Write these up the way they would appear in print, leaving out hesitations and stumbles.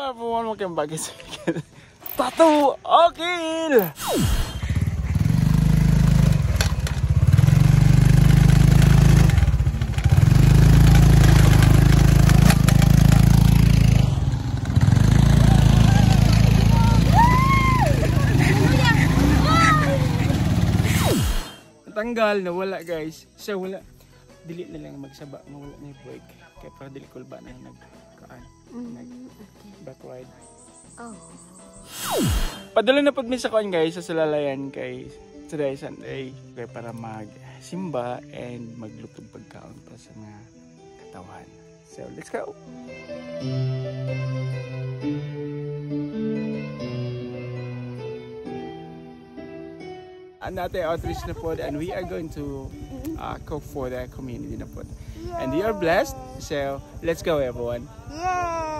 everyone, welcome back again. Tattoo Akil! Natanggal, nawala guys. So wala. Dili na lang magsaba, mawala na yung brake. Kaya para dili ko ba na yung back ride. Oh. Padala na pag sa kuan guys sa Salalayan kay today Sunday kaya para magsimba and maglutog pagkaon para sa mga katawan. So let's go. Another outreach na po and we are going to cook for the community na po. And you are blessed. So let's go everyone. Yay!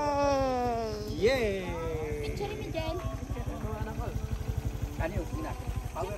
Yay! Picture me dyan. Ano yung power.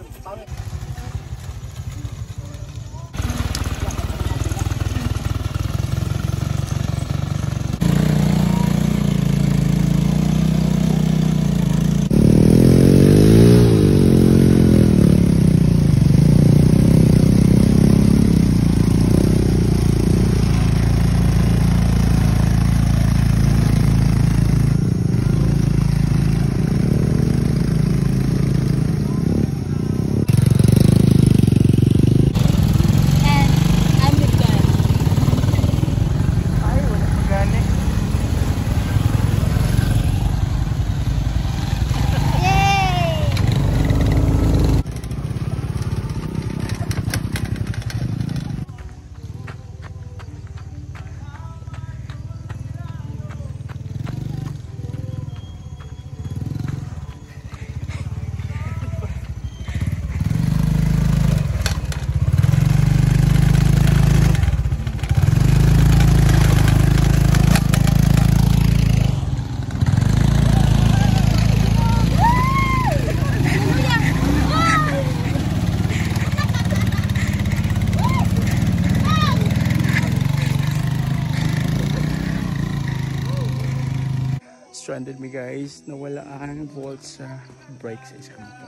Stranded me guys, nawala ang volt sa brake sa isang ito.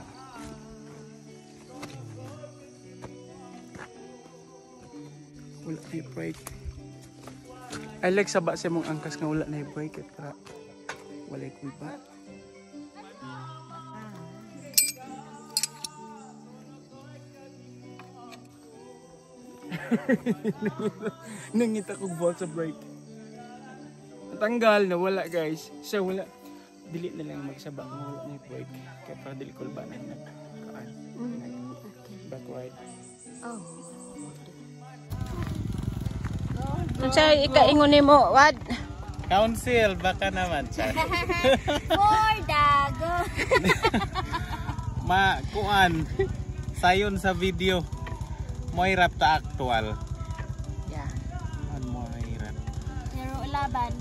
Wala na yung brake. I like saba sa mong angkas nga wala na yung brake at para wala yung kulba. Nangita kong volt sa brake. Natanggal, nawala guys. So wala. Dili na lang magsaba, mawala na yung brake. Kaya para dili ko ba na yung back ride. Oh. Kung siya ikaingon mo, what? Council, baka naman. For dago. Kuan. Sayon sa video. Moirap ta actual. Yeah. Moirap. Pero laban.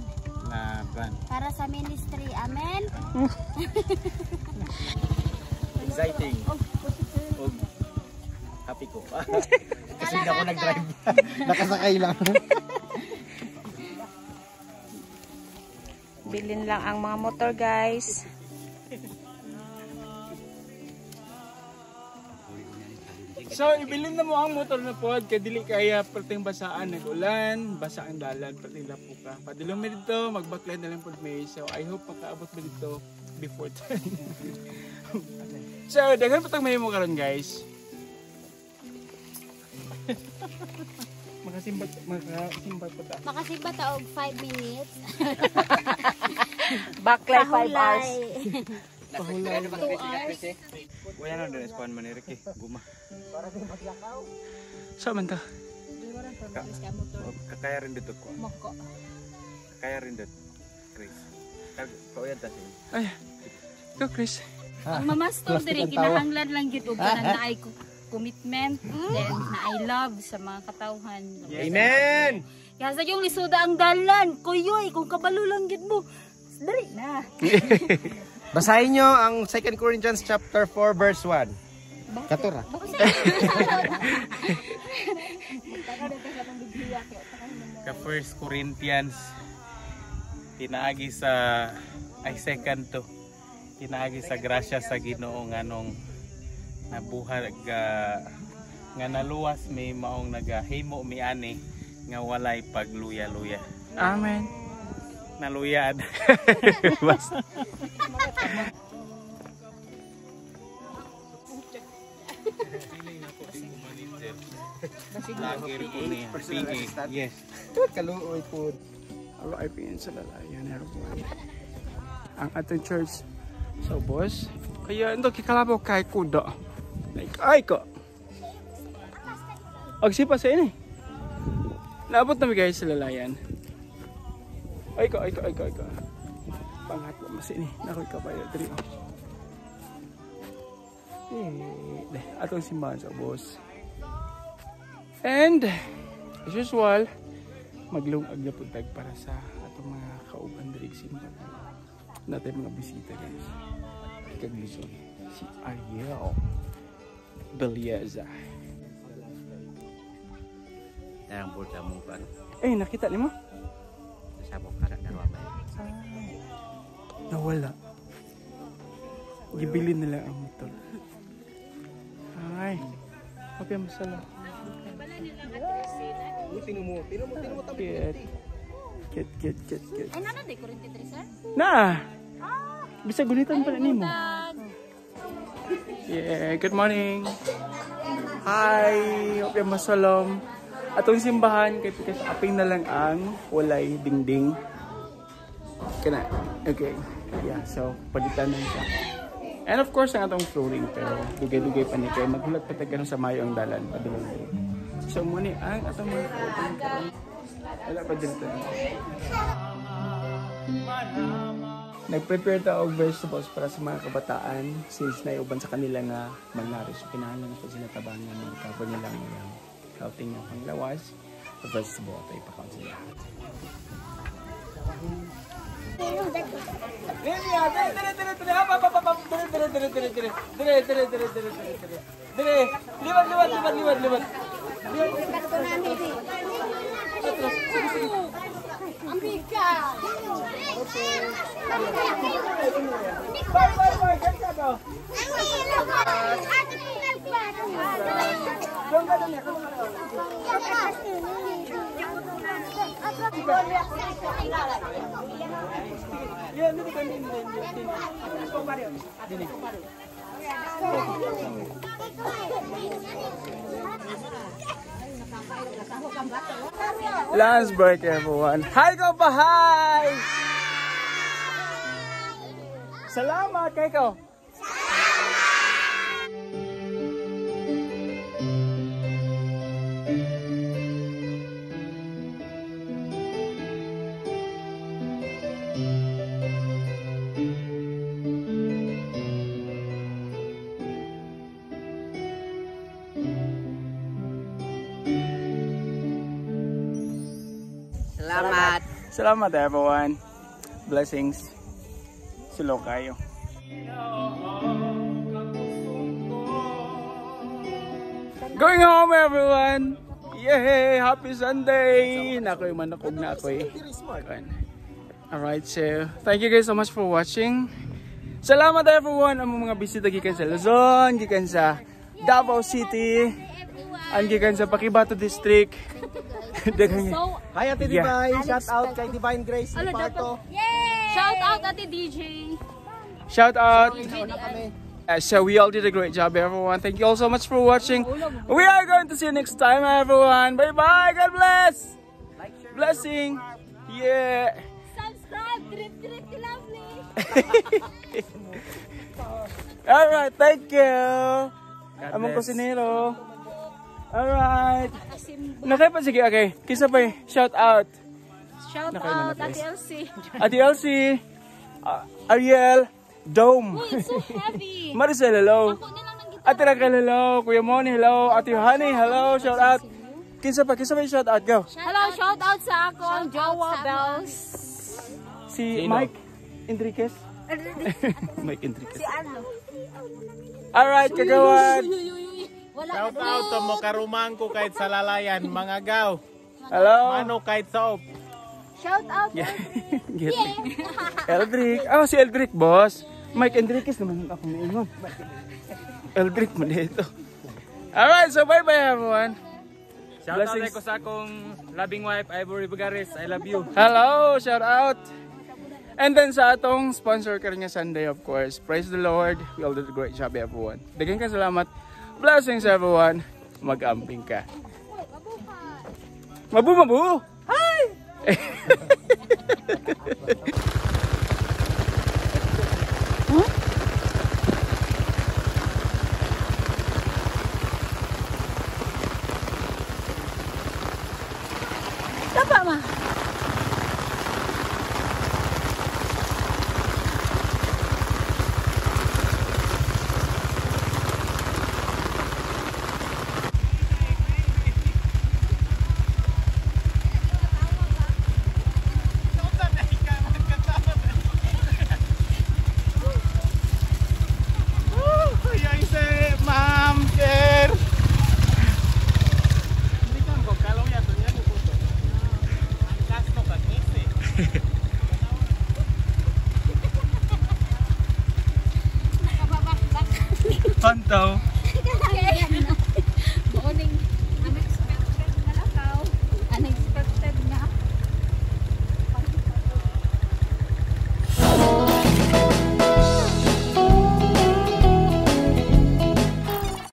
Laban. Para sa ministry. Amen. Exciting. Happy ko. Kasi hindi ako nag-drive. Nakasakay lang. Bilin lang ang mga motor guys. So, ibilin na mo ang motor na pod, kaya dili kaya perting basaan, nag-ulan, basa ang dalan, perting lapo ka. Padulong mo dito, mag-backline na lang pod may. So, I hope makaabot mo dito before 10. So, daghan patang may mo karon guys. Makasimbat pa ta. Makasimba ta og 5 minutes. Backlight 5 hours. Pahulay. 2 hours. Kuya na din spawn man ni Ricky, guma. Sa man ta? Kakaya rin dito ko. Moko. Kakaya rin dito. Chris. Kauyan ta siya. Ay. Go Chris. Ang mamastor diri kinahanglan lang gid og kanang naay commitment and na I love sa mga katawhan. Amen. Kaya sa yung lisuda ang dalan, kuyoy kung kabalo lang gid mo. Dali na. Basahin nyo ang 2 Corinthians chapter 4 verse 1. Katura. Ka 1 Corinthians Pinaagi sa ay second to. Pinaagi sa grasya sa Ginoo nganong nabuhat nga naluwas may maong nagahimo mi ani nga walay pagluya-luya. Amen. Naluyad. Basta. Yes. Kaluoy po. RIP sa lalayan, everyone. Ang ating church sa boss. Kaya ito kikalabaw kay kuda. Like, ay ko. Agsipa sa ini. Naabot na guys sa lalayan. Ay ko. Pangat ko mas ini. Nakoy ka pa yun. Dali. Atong simbahan sa boss. And, as usual, maglungag na puntag para sa atong mga kauban dirig simbahan. Natin mga bisita guys. Kaglison. Si Ariel Belieza. Yang burda mo pa. Eh, nakita ni mo? Sabok ka na ba? Nawala. Gibilin nila ang motor. Ay. Okay, masala. Get. Ay, nana, di ko rin titri, sir? Na! Bisa gunitan pa ni mo. Yeah, good morning. Hi, hope yung masalom. Atong simbahan kay pikas aping na lang ang walay dingding. Kana. Okay. Yeah, so palitan na siya. And of course ang atong flooring pero dugay-dugay pa ni kay maghulat pa tag sa mayo ang dalan padulong. So muni ang atong mga flooring karon. Wala pa dito. Nag-prepare ta og vegetables para sa mga kabataan since naiuban sa kanila nga malnourished. So kinahanglan na sila tabangan ng cover nila ng healthy nga panglawas. The vegetable at ipakaon sila. Liwat. Lunch break everyone. Hi ko pa, hi! Salamat kay ko. Salamat everyone. Blessings. Silo kayo. Going home everyone. Yay! Happy Sunday. Nakoy manakog na ako eh. Alright, so thank you guys so much for watching. Salamat everyone ang mga bisita gikan sa Luzon, gikan sa Davao City, and gikan sa Pakibato District. Hi Ate Divine, shout out kay Divine Grace Parto. Shout out Ate DJ. Shout out. So we all did a great job everyone. Thank you all so much for watching. We are going to see you next time everyone. Bye bye. God bless. Blessing. Yeah. Subscribe. Drip lovely. Alright, thank you. Among kusinero. Alright. Nakay sige, okay. Kisa pa shout out. Shout out Ate Elsie. Ate Elsie. Ariel. Dome. Oh, it's so heavy. Maricel, hello. Ako na lang ng gitara. Ate Raquel, hello. Kuya Moni, hello. Ate Honey, hello. Shout out. Kisa pa shout out. Go. Hello, shout out sa akong Jowa Bells. Si Mike Enriquez. Mike Enriquez. Si ano? Alright, kagawan. Shout out to mo karumang ko kahit sa lalayan, mga gaw. Hello. Mano kahit sa op. Shout out. Eldrick. Oh, si Eldrick, boss. Mike Enriquez naman ako naingon. Eldrick mo dito. Alright, so bye-bye everyone. Shout out ko sa akong loving wife, Ivory Bugares. I love you. Hello, shout out. And then sa atong sponsor Karinya Sunday, of course. Praise the Lord. We all did a great job, everyone. Daghang ka salamat. Blessings, everyone. Mag-amping ka. Mabu! Hi! Dapat mah. Tonto.